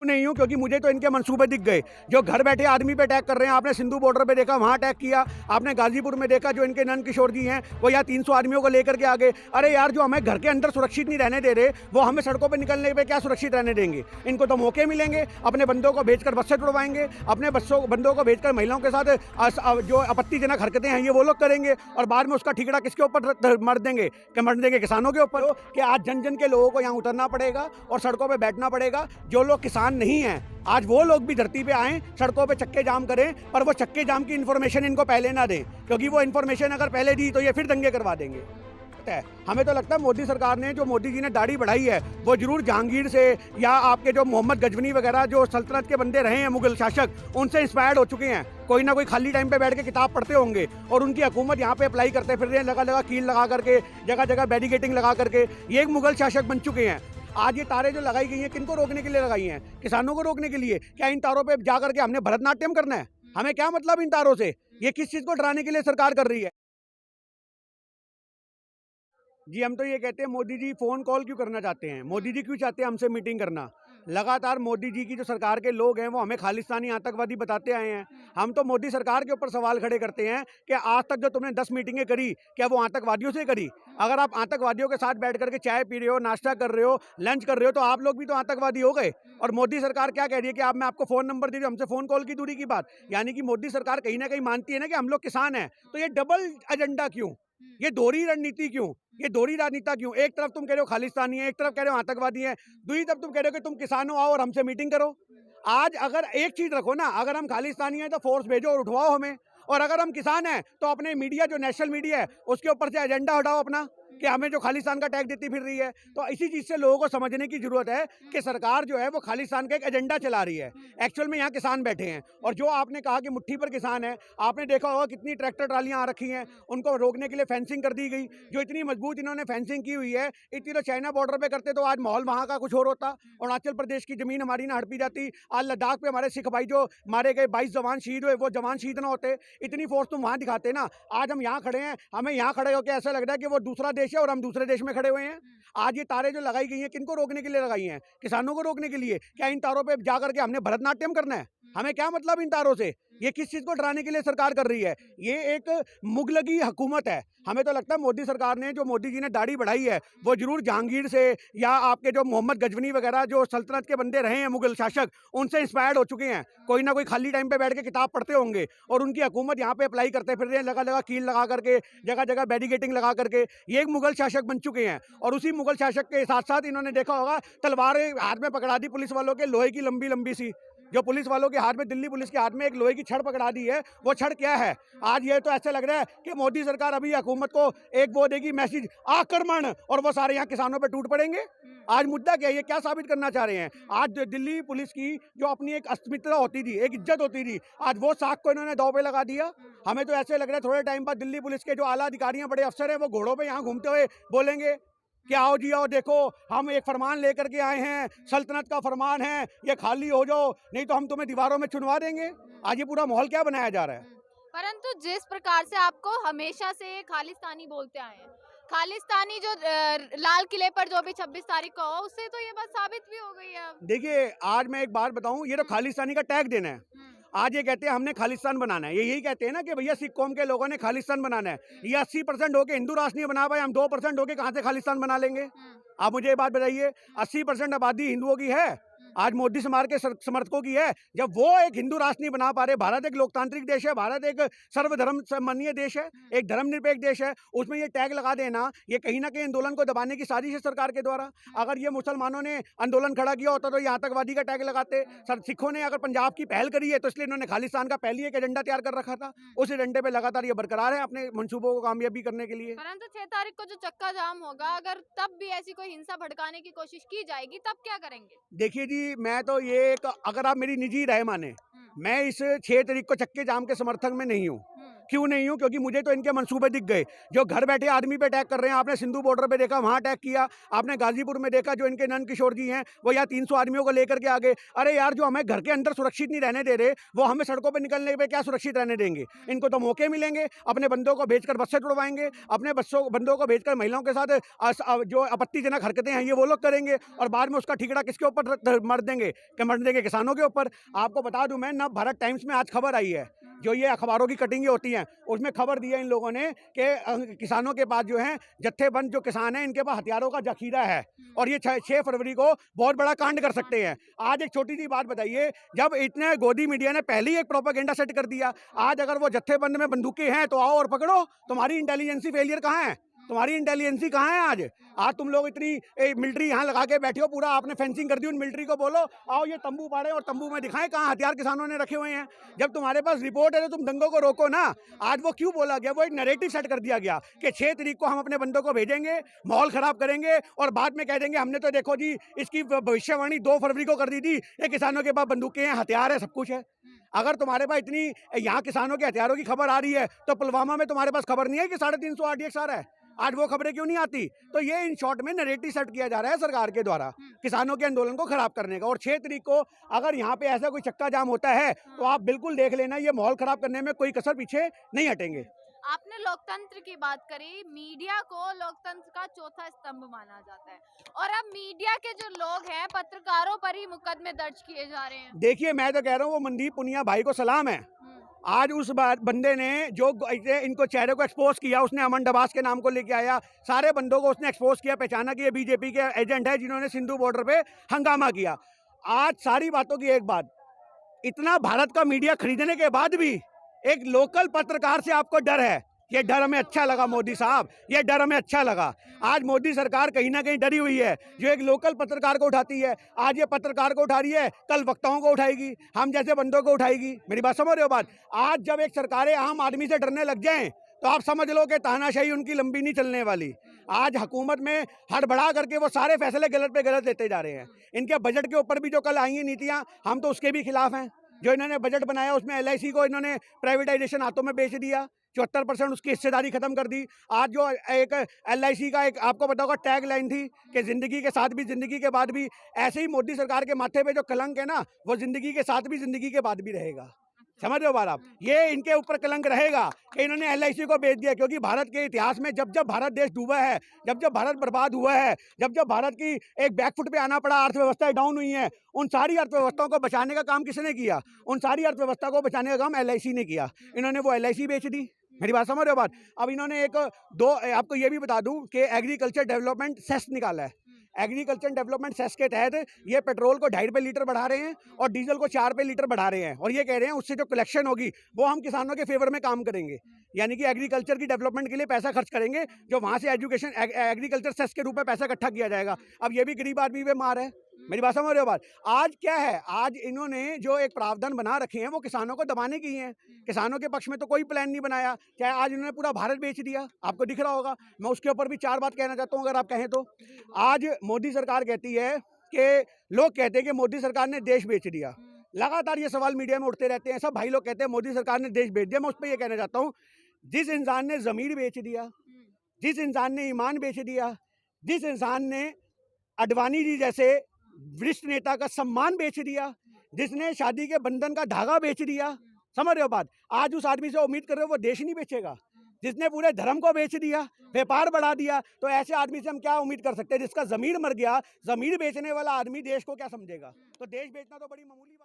नहीं हूँ, क्योंकि मुझे तो इनके मंसूबे दिख गए। जो घर बैठे आदमी पे अटैक कर रहे हैं, आपने सिंधु बॉर्डर पे देखा, वहाँ अटैक किया। आपने गाजीपुर में देखा, जो इनके नंद किशोर जी हैं, वो यहाँ 300 आदमियों को लेकर के आ गए। अरे यार, जो हमें घर के अंदर सुरक्षित नहीं रहने दे रहे, वो हमें सड़कों पर निकलने पे क्या सुरक्षित रहने देंगे? इनको तो मौके मिलेंगे, अपने बंदों को भेजकर बस से छुड़वाएंगे, अपने बंदों को भेजकर महिलाओं के साथ जो आपत्तिजनक हरकतें हैं ये वो लोग करेंगे, और बाद में उसका ठिकरा किसके ऊपर मर देंगे? किसानों के ऊपर। कि आज जन जन के लोगों को यहाँ उतरना पड़ेगा और सड़कों पर बैठना पड़ेगा। जो लोग किसान नहीं हैं, आज वो लोग भी धरती पे आएं, सड़कों पे चक्के जाम करें, पर वो चक्के जाम की इन्फॉर्मेशन इनको पहले ना दें, क्योंकि वो इन्फॉर्मेशन अगर पहले दी तो ये फिर दंगे करवा देंगे। हमें तो लगता है मोदी सरकार ने, जो मोदी जी ने दाढ़ी बढ़ाई है, वो जरूर जहांगीर से या आपके जो मोहम्मद गजनवी वगैरह जो सल्तनत के बंदे रहे हैं, मुगल शासक, उनसे इंस्पायर्ड हो चुके हैं। कोई ना कोई खाली टाइम पे बैठ के किताब पढ़ते होंगे और उनकी हुकूमत यहाँ पे अप्लाई करते फिर रहे हैं, लगा कील लगा करके, जगह जगह बैरिकेटिंग लगा करके। ये एक मुगल शासक बन चुके हैं। आज ये तारें जो लगाई गई हैं, किनको रोकने के लिए लगाई हैं? किसानों को रोकने के लिए। क्या इन तारों पे जा करके हमने भरतनाट्यम करना है? हमें क्या मतलब इन तारों से? ये किस चीज को डराने के लिए सरकार कर रही है? जी, हम तो ये कहते हैं, मोदी जी फोन कॉल क्यों करना चाहते हैं? मोदी जी क्यों चाहते हैं हमसे मीटिंग करना? लगातार मोदी जी की जो सरकार के लोग हैं, वो हमें खालिस्तानी आतंकवादी बताते आए हैं। हम तो मोदी सरकार के ऊपर सवाल खड़े करते हैं कि आज तक जो तुमने 10 मीटिंगें करी, क्या वो आतंकवादियों से करी? अगर आप आतंकवादियों के साथ बैठ करके चाय पी रहे हो, नाश्ता कर रहे हो, लंच कर रहे हो, तो आप लोग भी तो आतंकवादी हो गए। और मोदी सरकार क्या कह रही है कि आप, मैं आपको फोन नंबर दे रही हूं, हमसे फोन कॉल की दूरी की बात। यानी कि मोदी सरकार कहीं ना कहीं मानती है ना कि हम लोग किसान हैं। तो ये डबल एजेंडा क्यों? ये दोहरी रणनीति क्यों? ये दोहरी राजनीति क्यों? एक तरफ तुम कह रहे हो खालिस्तानी है, एक तरफ कह रहे हो आतंकवादी है, दूसरी तरफ तुम कह रहे हो कि तुम किसानों आओ और हमसे मीटिंग करो। आज अगर एक चीज रखो ना, अगर हम खालिस्तानी हैं तो फोर्स भेजो और उठवाओ हमें, और अगर हम किसान हैं तो अपने मीडिया, जो नेशनल मीडिया है, उसके ऊपर से एजेंडा हटाओ अपना, कि हमें जो खालिस्तान का टैग देती फिर रही है। तो इसी चीज से लोगों को समझने की जरूरत है कि सरकार जो है वो खालिस्तान का एक एजेंडा चला रही है। एक्चुअल में यहाँ किसान बैठे हैं, और जो आपने कहा कि मुट्ठी पर किसान है, आपने देखा होगा कितनी ट्रैक्टर ट्रालियां आ रखी हैं, उनको रोकने के लिए फेंसिंग कर दी गई। जो इतनी मजबूत इन्होंने फेंसिंग की हुई है, इतनी तो चाइना बॉर्डर पे करते तो आज माहौल वहाँ का कुछ और होता। अरुणाचल प्रदेश की जमीन हमारी ना हड़पी जाती। आज लद्दाख पे हमारे सिख भाई जो मारे गए, 22 जवान शहीद हुए, वो जवान शहीद ना होते। इतनी फोर्स तुम वहाँ दिखाते ना। आज हम यहाँ खड़े हैं, हमें यहाँ खड़े होकर ऐसा लग रहा है कि वो दूसरा देश है और हम दूसरे देश में खड़े हुए हैं। आज ये तारें जो लगाई गई हैं, किनको रोकने के लिए लगाई हैं? किसानों को रोकने के लिए। क्या इन तारों पे जा करके हमने भरतनाट्यम करना है? हमें क्या मतलब इन तारों से? ये किस चीज को डराने के लिए सरकार कर रही है? ये एक मुगलगी हुकूमत है। हमें तो लगता है मोदी सरकार ने, जो मोदी जी ने दाढ़ी बढ़ाई है, वो जरूर जहांगीर से या आपके जो मोहम्मद गजनवी वगैरह जो सल्तनत के बंदे रहे हैं, मुगल शासक, उनसे इंस्पायर्ड हो चुके हैं। कोई ना कोई खाली टाइम पे बैठ के किताब पढ़ते होंगे और उनकी हुकूमत यहाँ पे अप्लाई करते फिर रहे हैं, लगा कील लगा करके, जगह जगह बैरिकेटिंग लगा करके। ये एक मुगल शासक बन चुके हैं, और उसी मुगल शासक के साथ साथ इन्होंने देखा होगा तलवारें हाथ में पकड़ा दी पुलिस वालों के, लोहे की लंबी लंबी सी, जो पुलिस वालों के हाथ में, दिल्ली पुलिस के हाथ में एक लोहे की छड़ पकड़ा दी है। वो छड़ क्या है? आज ये तो ऐसा लग रहा है कि मोदी सरकार अभी हुकूमत को एक वो देगी मैसेज, आक्रमण, और वो सारे यहाँ किसानों पे टूट पड़ेंगे। आज मुद्दा क्या है? ये क्या साबित करना चाह रहे हैं? आज दिल्ली पुलिस की जो अपनी एक अस्मिता होती थी, एक इज्जत होती थी, आज वो साख को इन्होंने दांव पे लगा दिया। हमें तो ऐसे लग रहा है थोड़े टाइम बाद दिल्ली पुलिस के जो आला अधिकारी हैं, बड़े अफसर हैं, वो घोड़ों पे यहाँ घूमते हुए बोलेंगे कि आओ जी आओ, देखो हम एक फरमान लेकर के आए हैं, सल्तनत का फरमान है, ये खाली हो जाओ, नहीं तो हम तुम्हें दीवारों में चुनवा देंगे। आज ये पूरा माहौल क्या बनाया जा रहा है? परंतु जिस प्रकार से आपको हमेशा से खालिस्तानी बोलते आए हैं, खालिस्तानी जो लाल किले पर जो भी 26 तारीख को हो, उससे तो ये बात साबित भी हो गई है अब। देखिए, आज मैं एक बात बताऊं, ये तो खालिस्तानी का टैग देना है। आज ये कहते हैं हमने खालिस्तान बनाना है, ये यही कहते हैं ना कि भैया सिख कौम के लोगों ने खालिस्तान बनाना है। ये 80% होके हिंदू राष्ट्र नहीं बना पाए, हम 2% होके कहां से खालिस्तान बना लेंगे? आप मुझे ये बात बताइए, 80% आबादी हिंदुओं की है, आज मोदी समाज के समर्थकों की है। जब वो एक हिंदू राष्ट्र नहीं बना पा रहे, भारत एक लोकतांत्रिक देश है, भारत एक सर्वधर्म सम्मानीय देश है, एक धर्मनिरपेक्ष देश है, उसमें ये टैग लगा देना, ये कहीं ना कहीं आंदोलन को दबाने की साजिश है सरकार के द्वारा। अगर ये मुसलमानों ने आंदोलन खड़ा किया होता तो ये आतंकवादी का टैग लगाते। सर, सिखों ने अगर पंजाब की पहल करी है तो इसलिए इन्होंने खालिस्तान का पहले एक एजेंडा तैयार कर रखा था, उस एजेंडे पे लगातार ये बरकरार है अपने मंसूबों को कामयाबी करने के लिए। परंतु 6 तारीख को जो चक्का जाम होगा, अगर तब भी ऐसी कोई हिंसा भड़काने की कोशिश की जाएगी, तब क्या करेंगे? देखिए जी, मैं तो ये अगर आप मेरी निजी राय माने, मैं इस 6 तारीख को चक्के जाम के समर्थक में नहीं हूँ। क्यों नहीं हूँ? क्योंकि मुझे तो इनके मंसूबे दिख गए। जो घर बैठे आदमी पे अटैक कर रहे हैं, आपने सिंधु बॉर्डर पे देखा, वहाँ अटैक किया। आपने गाजीपुर में देखा, जो इनके नंद किशोर जी हैं, वो यहाँ 300 आदमियों को लेकर के आ गए। अरे यार, जो हमें घर के अंदर सुरक्षित नहीं रहने दे रहे, वो हमें सड़कों पे निकलने पे क्या सुरक्षित रहने देंगे? इनको तो मौके मिलेंगे, अपने बंदों को भेजकर बस से तुड़वाएंगे, अपने बंदों को भेजकर महिलाओं के साथ जो आपत्तिजनक हरकतें हैं, ये वो लोग करेंगे, और बाद में उसका ठिकरा किसके ऊपर मर देंगे? किसानों के ऊपर। आपको बता दूं मैं, नव भारत टाइम्स में आज खबर आई है, जो ये अखबारों की कटिंगें होती हैं, उसमें खबर दी है इन लोगों ने कि किसानों के पास जो है जत्थेबंद जो किसान हैं, इनके पास हथियारों का जखीरा है, और ये 6 फरवरी को बहुत बड़ा कांड कर सकते हैं। आज एक छोटी सी बात बताइए, जब इतने गोदी मीडिया ने पहले ही एक प्रोपेगेंडा सेट कर दिया, आज अगर वो जत्थेबंद में बंदूकें हैं तो आओ और पकड़ो। तुम्हारी इंटेलिजेंसी फेलियर कहाँ है? तुम्हारी इंटेलिजेंसी कहाँ है? आज तुम लोग इतनी मिलिट्री यहाँ लगा के बैठे हो, पूरा आपने फेंसिंग कर दी। उन मिलिट्री को बोलो आओ ये तंबू पाड़े और तंबू में दिखाएं कहाँ हथियार किसानों ने रखे हुए हैं। जब तुम्हारे पास रिपोर्ट है तो तुम दंगों को रोको ना। आज वो क्यों बोला गया? वो एक नैरेटिव सेट कर दिया गया कि 6 तारीख को हम अपने बंदों को भेजेंगे, माहौल खराब करेंगे, और बाद में कह देंगे हमने तो देखो जी इसकी भविष्यवाणी 2 फरवरी को कर दी थी, ये किसानों के पास बंदूकें हैं, हथियार है, सब कुछ है। अगर तुम्हारे पास इतनी यहाँ किसानों के हथियारों की खबर आ रही है, तो पुलवामा में तुम्हारे पास खबर नहीं है कि 350 RDX है? आज वो खबरें क्यों नहीं आती? तो ये इन शॉर्ट में नैरेटिव सेट किया जा रहा है सरकार के द्वारा किसानों के आंदोलन को खराब करने का। और 6 तारीख को अगर यहाँ पे ऐसा कोई चक्का जाम होता है तो आप बिल्कुल देख लेना, ये माहौल खराब करने में कोई कसर पीछे नहीं हटेंगे। आपने लोकतंत्र की बात करी, मीडिया को लोकतंत्र का चौथा स्तंभ माना जाता है, और अब मीडिया के जो लोग हैं, पत्रकारों पर ही मुकदमे दर्ज किए जा रहे हैं। देखिए, मैं तो कह रहा हूँ, वो मनदीप पुनिया भाई को सलाम है। आज उस बंदे ने जो इनको चेहरे को एक्सपोज किया, उसने अमन डबास के नाम को लेके आया, सारे बंदों को उसने एक्सपोज किया, पहचाना कि ये बीजेपी के एजेंट है जिन्होंने सिंधु बॉर्डर पे हंगामा किया। आज सारी बातों की एक बात, इतना भारत का मीडिया खरीदने के बाद भी एक लोकल पत्रकार से आपको डर है। ये डर हमें अच्छा लगा मोदी साहब, ये डर हमें अच्छा लगा। आज मोदी सरकार कहीं ना कहीं डरी हुई है, जो एक लोकल पत्रकार को उठाती है। आज ये पत्रकार को उठा रही है, कल वक्ताओं को उठाएगी, हम जैसे बंदों को उठाएगी। मेरी बात समझ रहे हो? बात आज जब एक सरकारें आम आदमी से डरने लग जाएं, तो आप समझ लो कि तानाशाही उनकी लंबी नहीं चलने वाली। आज हुकूमत में हड़बड़ा करके वो सारे फैसले गलत पे गलत लेते जा रहे हैं। इनके बजट के ऊपर भी जो कल आई हैं नीतियाँ, हम तो उसके भी खिलाफ हैं। जो इन्होंने बजट बनाया उसमें LIC को इन्होंने प्राइवेटाइजेशन हाथों में बेच दिया, 74% उसकी हिस्सेदारी खत्म कर दी। आज जो एक LIC का एक आपको पता होगा टैग लाइन थी कि जिंदगी के साथ भी जिंदगी के बाद भी, ऐसे ही मोदी सरकार के माथे पे जो कलंक है ना, वो जिंदगी के साथ भी जिंदगी के बाद भी रहेगा। समझ रहे हो बात आप? ये इनके ऊपर कलंक रहेगा कि इन्होंने LIC को बेच दिया। क्योंकि भारत के इतिहास में जब जब भारत देश डूबा है, जब जब भारत बर्बाद हुआ है, जब जब भारत की एक बैकफुट पे आना पड़ा, अर्थव्यवस्थाएं डाउन हुई हैं, उन सारी अर्थव्यवस्थाओं को बचाने का काम किसने किया? उन सारी अर्थव्यवस्था को बचाने का काम LIC ने किया। इन्होंने वो LIC बेच दी। मेरी बात समझ रहे हो बात? अब इन्होंने आपको ये भी बता दूं कि एग्रीकल्चर डेवलपमेंट सेस निकाला है। एग्रीकल्चर डेवलपमेंट सेस के तहत ये पेट्रोल को 2.5 रुपये लीटर बढ़ा रहे हैं और डीजल को 4 रुपये लीटर बढ़ा रहे हैं, और ये कह रहे हैं उससे जो कलेक्शन होगी वो हम किसानों के फेवर में काम करेंगे। यानी कि एग्रीकल्चर की डेवलपमेंट के लिए पैसा खर्च करेंगे, जो वहाँ से एग्रीकल्चर सेस के रूप में पैसा इकट्ठा किया जाएगा। अब ये भी गरीब आदमी पे मार है। मेरी बात समझ रहे हो बात? आज क्या है, आज इन्होंने जो एक प्रावधान बना रखे हैं वो किसानों को दबाने की हैं। किसानों के पक्ष में तो कोई प्लान नहीं बनाया। क्या आज इन्होंने पूरा भारत बेच दिया, आपको दिख रहा होगा। मैं उसके ऊपर भी 4 बात कहना चाहता हूँ, अगर आप कहें तो। आज मोदी सरकार कहती है कि लोग कहते हैं कि मोदी सरकार ने देश बेच दिया। लगातार ये सवाल मीडिया में उठते रहते हैं, सब भाई लोग कहते हैं मोदी सरकार ने देश बेच दिया। मैं उस पर यह कहना चाहता हूँ, जिस इंसान ने ज़मीर बेच दिया, जिस इंसान ने ईमान बेच दिया, जिस इंसान ने अडवाणी जी जैसे वरिष्ठ नेता का सम्मान बेच दिया, जिसने शादी के बंधन का धागा बेच दिया, समझ रहे हो बात? आज उस आदमी से उम्मीद कर रहे हो वो देश नहीं बेचेगा? जिसने पूरे धर्म को बेच दिया, व्यापार बढ़ा दिया, तो ऐसे आदमी से हम क्या उम्मीद कर सकते हैं? जिसका जमीर मर गया, जमीर बेचने वाला आदमी देश को क्या समझेगा? तो देश बेचना तो बड़ी मामूली